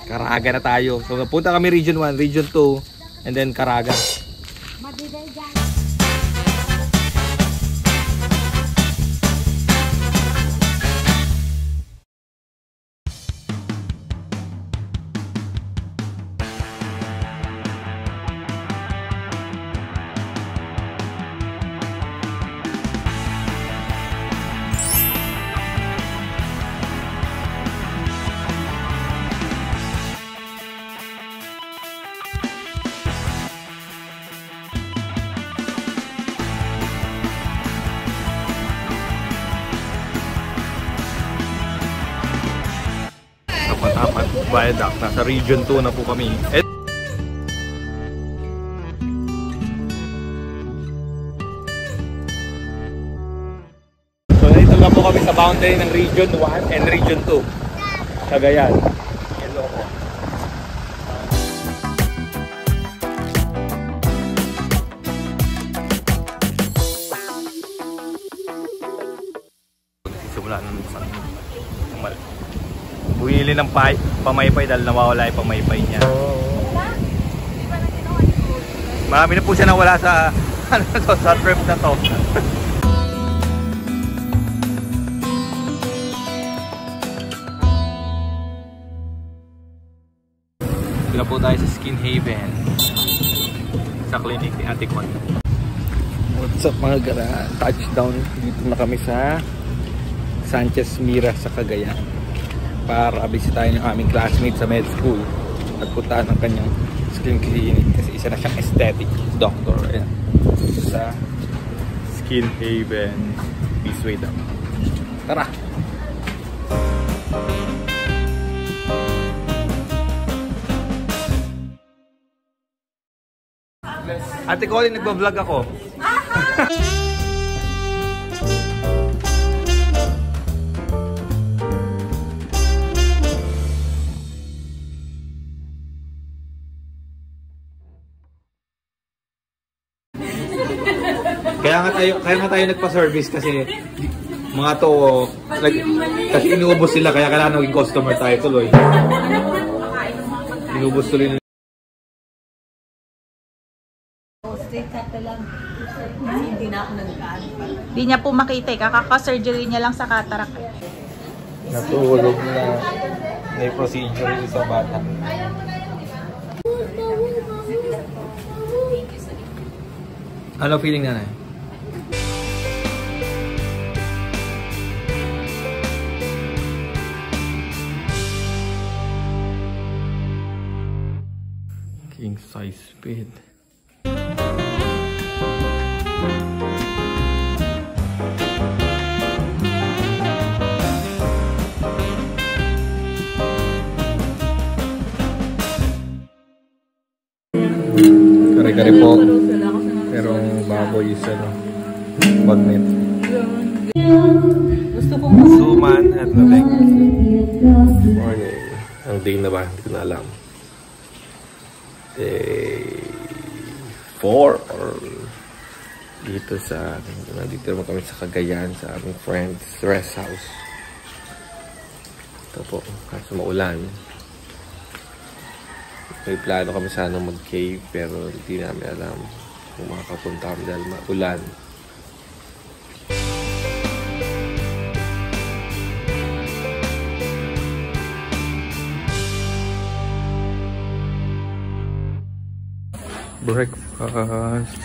Caraga na tayo. So punta kami Region 1, Region 2, and then Caraga. Tapat Viaduct, nasa Region 2 na po kami. So dito na po kami sa boundary ng Region 1 and Region 2, Cagayan. Ilocos. Simula ng bumili ng pamaypay dahil nawawala yung pamaypay niya. Marami na po siya nawala sa sa trip na to. Dito po tayo sa Skin Haven, sa clinic ni Ate Con. What's up mga gara? Touchdown. Dito na kami sa Sanchez Mira sa Cagayan para bisitahin yung aming classmate sa med school at puntahan ng kanyang skin clinic kasi isa na siyang aesthetic doctor. Ayan. Sa Skin Haven this way daw. Tara! Ate Colin, nagbablog ako. Kaya nga tayo nagpa-service kasi mga to kasi inuubos sila kaya kailangan naging customer tayo tuloy. Inuubos tuloy na. Hindi na ako nag-aan. Hindi niya po makita eh. Kakaka-surgery niya lang sa cataract. Natulog na may procedure yung isang bata. Ano feeling na? King size bed. Kare-kare po. Pero baboy is magnet. Gusto kong Suman at Nabek. Morning. Ang day na ba? Hindi ko na alam. Day 4 or dito sa nandito naman kami sa Cagayan sa aming friend's rest house. Ito po, kaso maulan. May plano kami sana mag-cave pero hindi namin alam kung makakapunta kami dahil maulan. Breakfast.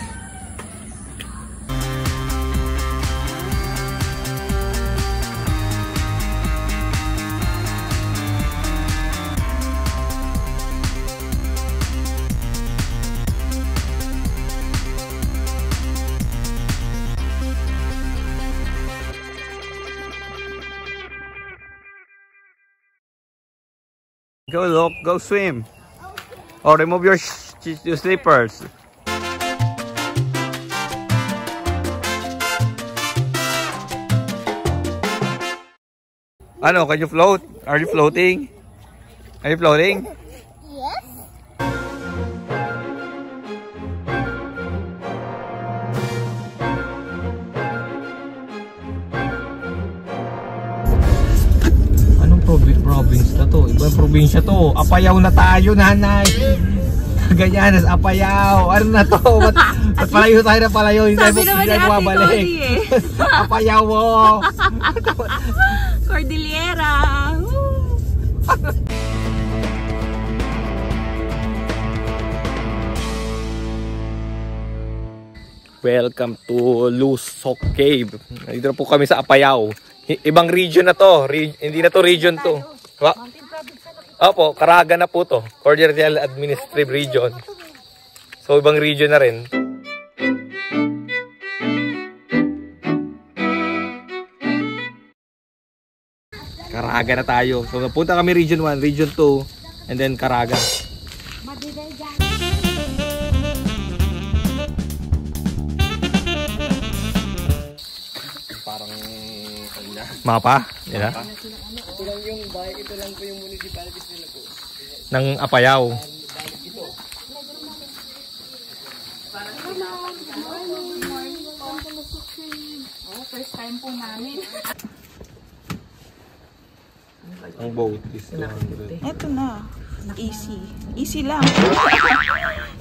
Go look, go swim. Or remove your slippers. Ano, can you float? Are you floating? Are you floating? Yes. Anong province na to. Ibang probinsya to. Apayao na tayo, nanay. Ganyan, Apayao. Ano na to? Ba't palayo tayo na palayo? Hindi Sabi naman ni Ate bumabalik. Cody eh. Apayao mo. Cordillera. Welcome to Lusok Cave. Dito na po kami sa Apayao. Ibang region na to. Hindi na to region to. Opo, Caraga na po to. Cordillera Administrative Region. So, ibang region na rin. Caraga na tayo. So, napunta kami Region 1, Region 2, and then Caraga. Parang mapa? Yan na? Ito lang yung bahay, ito lang po yung municipalities nila po. Ng Apayao. First time po namin. Ang boat is 200. Ito na. Easy. Easy lang.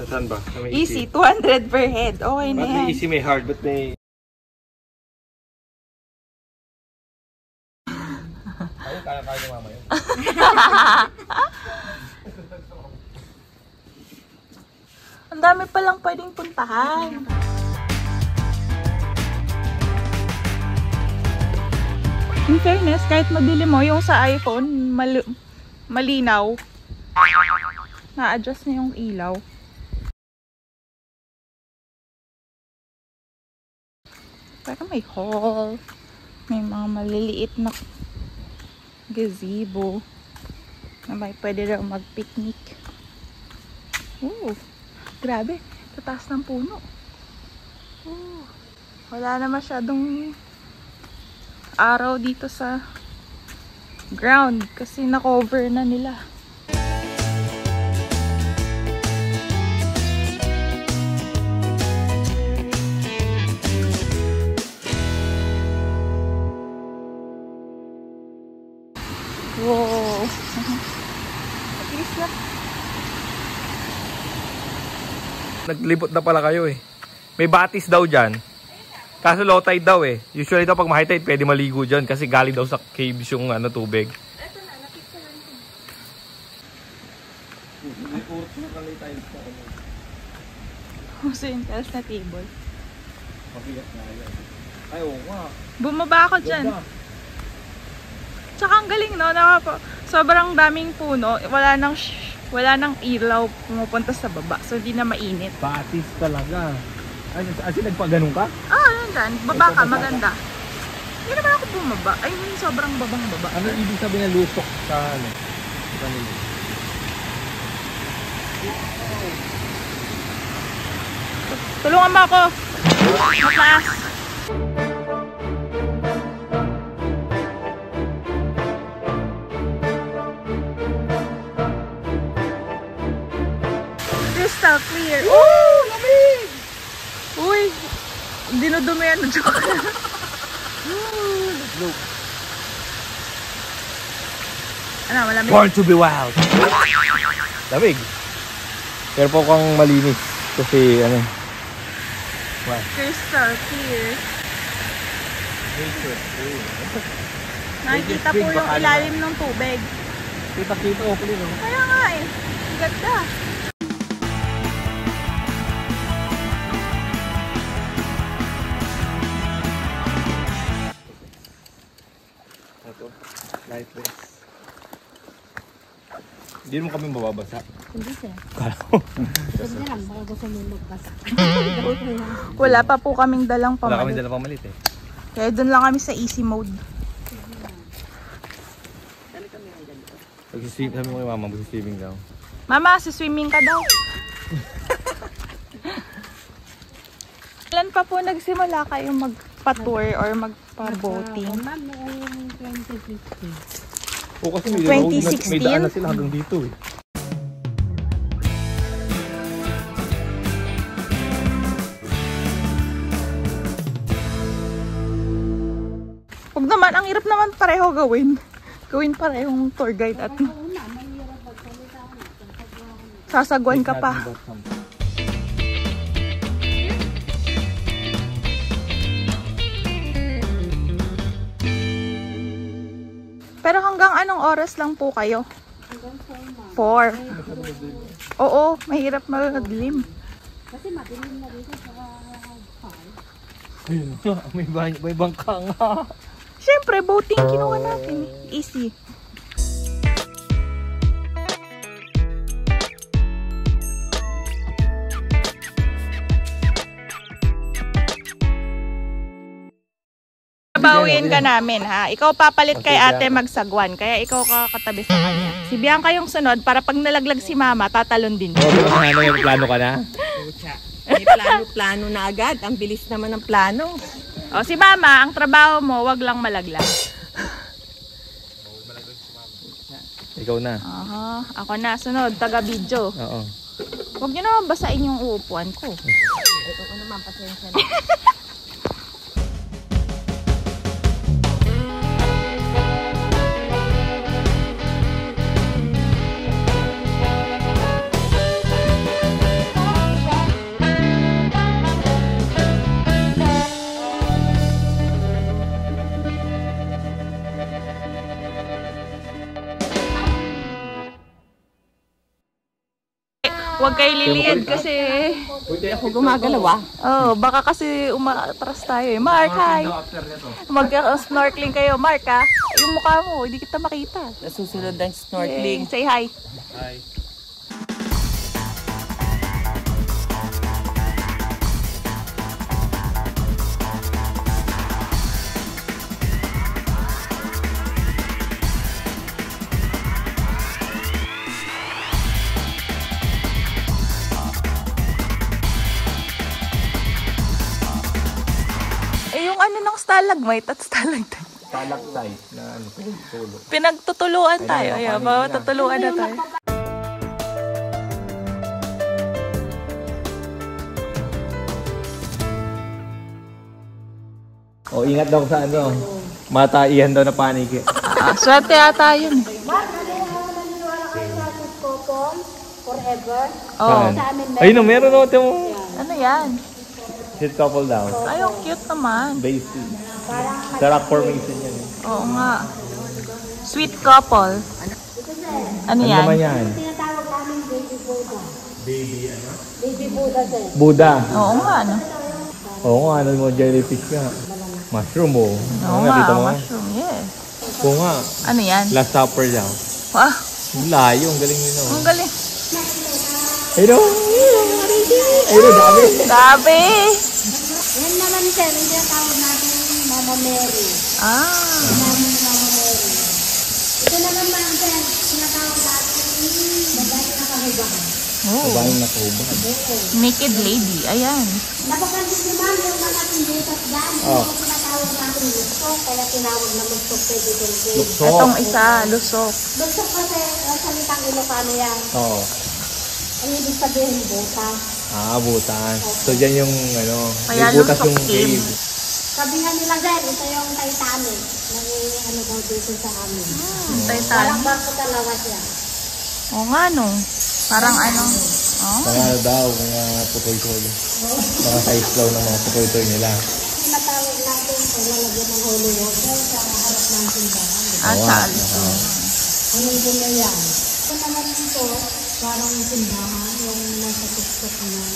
Saan ba? Easy. 200 per head. Okay na Ba't yan. may easy, may hard? Ba't may... Ay, kaya ni mama yun. Ang dami palang pwedeng puntahan. In fairness, kahit madilim mo, yung sa iPhone, malinaw. Na-adjust na yung ilaw. Pero may hall. May mga maliliit na gazebo. Na may pwede raw mag-picnic. Grabe. Tataas ng puno. Wala na masyadong araw dito sa ground kasi na-cover na nila. Wow. At least na. Naglibot na pala kayo eh. May batis daw dyan. Kaso low tide daw eh. Usually daw pag high tide pwede maligo dyan kasi galing daw sa caves yung tubig. Ito na, napicture lang ito. So yung tiles na table. Mabigat na yan. Ay, oo nga. Bumaba ako dyan. Tsaka ang galing no, sobrang daming puno. Wala nang ilaw pumupunta sa baba. So hindi na mainit. Batis talaga. Ay, nagpaganon ka? Yan. Baba ka, maganda. Hindi naman ako bumaba. I mean, sobrang babang-baba. Ano ibig sabihin na lusok sa ano? Sa nilo? Tulungan mo ako. Mataas. Crystal clear. Oh, lamig! Uy, dinudumi yan. Joke. Ano, malamig? Born to be wild. Lamig. Pero po kang malinis. Kasi ano. Wow. Crystal clear. Nakikita po yung ilalim ng tubig. Kita-kita ko pala no? Kaya nga eh. Ang ganda. Ito. Lightless. Hindi mo kami mababasa. Hindi sir. Kala ko. Hindi lang, baka gusto mo magbasa. Wala pa po kaming dalang Wala kami pamalit. dala pamalit eh. Kaya dun lang kami sa easy mode. Sabi mo kay mama, mag-swimming daw. Mama, swimming ka daw. Kailan pa po nagsimula kayo magpa-tour or magpa-boating? Ma'am, noong 2015. O kasi 2016? may daan na sila hanggang dito eh. Huwag naman, ang hirap naman pareho gawin. Gawin parehong tour guide at sasagwan ka pa. Pero hanggang anong oras lang po kayo? 4. Oo, mahirap maglim. Kasi madilim na dito sa 5. Ayun nga, may bangka nga. Siyempre, boating kinuha natin. Easy. Bawiin ka namin, ha? Ikaw papalit kay ate magsagwan, kaya ikaw katabi sa kanya. Si Bianca yung sunod, para pag nalaglag si mama, tatalon din. Ano yung plano ka na? May plano-plano na agad. Ang bilis naman ng plano. O, si mama, ang trabaho mo, wag lang malaglag. Ikaw na. Aha, ako na, sunod, taga-video. Oo. Huwag niyo naman basain yung uupuan ko. Ito ko naman, pasensya na. Huwag kayo liliyad kasi... Hindi ako gumagalaw. Oh, baka kasi umaatras tayo eh. Mark, hi! Mag-snorkeling kayo. Mark, ha? Yung mukha mo, hindi kita makita. Nasusunod ng snorkeling. Say hi. Hi. Ano ng stalagmite at stalagmite? Stalactite na ano, tulo. Pinagtutuluan tayo. Ayan, tutuluan na tayo. O, ingat daw sa ano. Mataihan daw na paniki. Swerte yata yun. Forever. Oh. Ayun, meron o. Ano yan? Hit couple daw. Ay, ang cute naman. Basic. Sa rock formation yan. Oo nga. Sweet couple. Ano Ano yan? naman yan? Tinatawag namin baby Buddha. Baby ano? Baby Buddha, sir. Buddha. Oo nga, ano? Oo nga, ano mo, jellyfish nga. Mushroom o. Oo nga, mushroom, yes. Oo nga. Ano yan? Last supper daw. Wah, Layo, ang galing nyo. ang galing. Ayun. Ayun, dami. Sabi! Yan naman, sir. Yung tinatawag natin Mama Mary. Mama Mary. Ito naman, ma'am, sir. Tinatawag natin babae na kahubahan. Oh, Sabahing nakauba. naked lady. Ayan. Napapansin si ma'am yung mga tindutas dyan. Oh. Yung tinatawag natin lusok. Kaya tinawag na lusok pwede din. Luksok. Itong isa, lusok. Lusok kasi salitang Ilocano yan. Oo. Ang ibig sabihin, butas. Butas. So, dyan yung, ano, Kaya yung butas lusok yung cave. cave. Sabihan nila, sir, ito yung Titanic. Ano daw dito sa amin. Titanic. Parang barko talaga siya. Oo nga, no. Parang ano. Oh. Mga daw, mga putoy-toy. Mga size daw ng mga putoy-toy nila. Tinatawag natin kung lalagyan ng holy water sa harap ng simbahan. Sa also. Anong gulo yan? Ito naman ito, parang simbahan, yung nasa tuktok niya.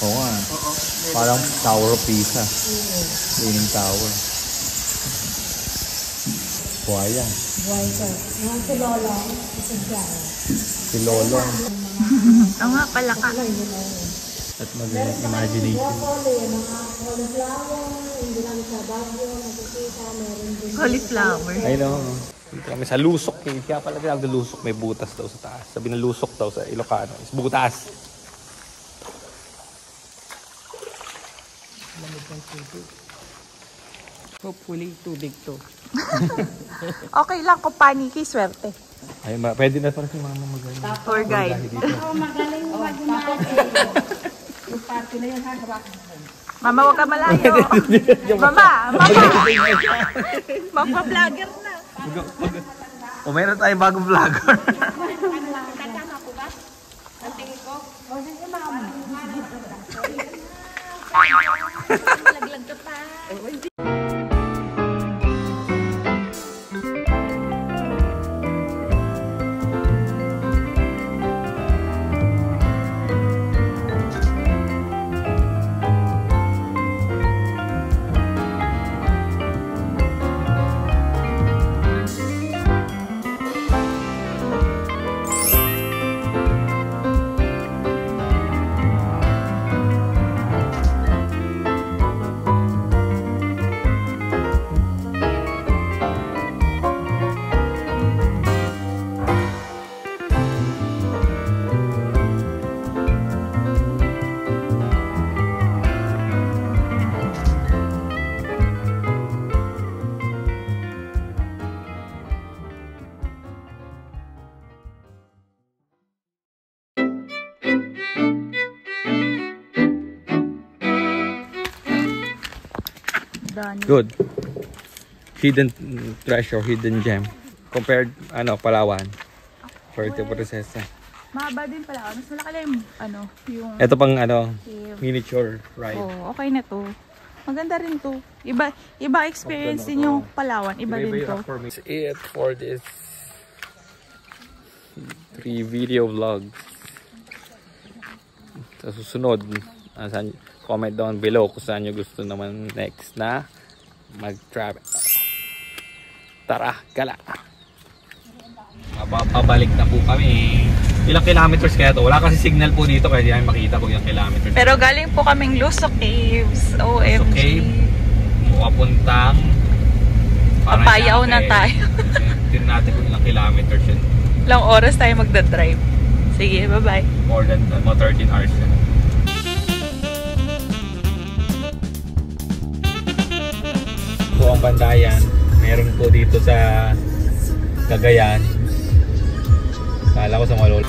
Oo nga. Parang Tower of Pisa. Leaning Tower. Buhaya. Buhay ko. Yung si Lolong, isa dyan. Si Lolong. Oo nga, palaka. At magaling imagination. Broccoli, mga cauliflower, hindi lang sa Baguio, nakikita, meron din. Cauliflower. Ay no. Dito kami sa Lusok. Kaya pala tinawag na Lusok. May butas daw sa taas. Sabi na Lusok daw sa Ilocano is butas. Hopefully, tubig to. Okay lang kung paniki, swerte. Ay, pwede na para si mama magaling. Tour guide. Ako magaling mag-imagine. Yung party na yun, ha? Mama, huwag ka malayo. Mama! Mama! Magpa-vlogger na. O meron tayong bagong vlogger. Tama po ba? Ang tingin ko? Laglag ka pa. Good. Hidden treasure, hidden gem. Compared, Palawan. For the process. Mahaba din pala. Mas malaki lang yung Ito pang, miniature ride. Oh, okay na to. Maganda rin to. Iba experience din yung Palawan. Iba din to. That's it for this 3 video vlog. Sa susunod, comment down below kung saan nyo gusto naman next na mag-travel. Tara, gala! Pabalik na po kami. Ilang kilometers kaya to? Wala kasi signal po dito kaya di namin makita kung ilang kilometers. Pero galing po kaming Luso Caves. OMG. Luso Cave. Papuntang Papayaw na tayo. Tignan natin kung ilang kilometers yun. Ilang oras tayo magdadrive. Sige, bye-bye. More than 13 hours yun. Po ang bandayan, meron po dito sa Cagayan. Kala ko sa Malol.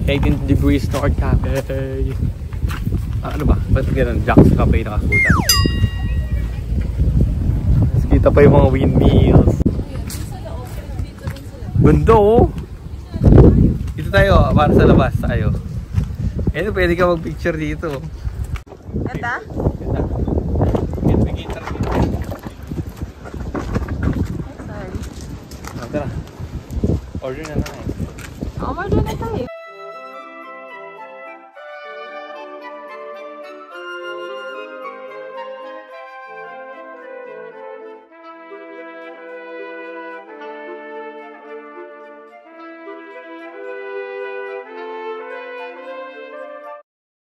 Eighteen degrees North Cafe. Ano ba? Ba't ganun? Jack's Cafe nakasutan. Kita pa yung mga windmills. Ganda oh! Dito tayo, para sa labas tayo. Eh, pwede ka mag-picture dito. Ganda? Ganda. May guitar dito. Sorry. Tara. Order na na eh. Order na tayo.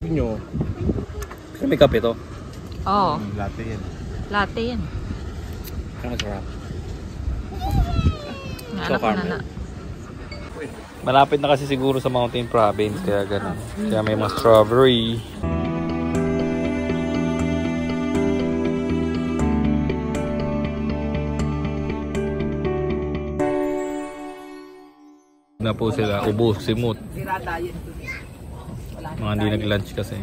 Nyo. Kasi may kape to. Oo. Latte yan. Latte yan. Kaya masarap. Anak ko na. Malapit na kasi siguro sa Mountain Province kaya ganun. Kaya may mga strawberry. Na po sila, ubos, simut. Mga hindi nag-lunch kasi.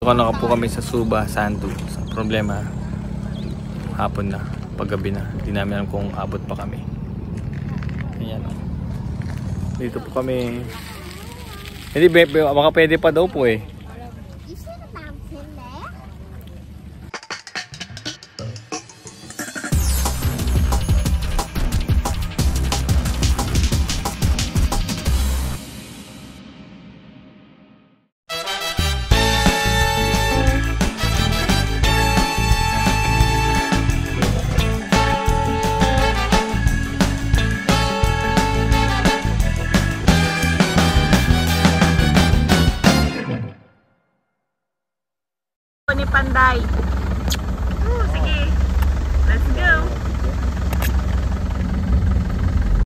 Naka po kami sa Suba, Sandu. Problema, hapon na, paggabi na. Hindi namin alam kung abot pa kami. Ayan o. Dito po kami. Hindi, baka pwede pa daw po eh. Ni Panday. Sige. niya.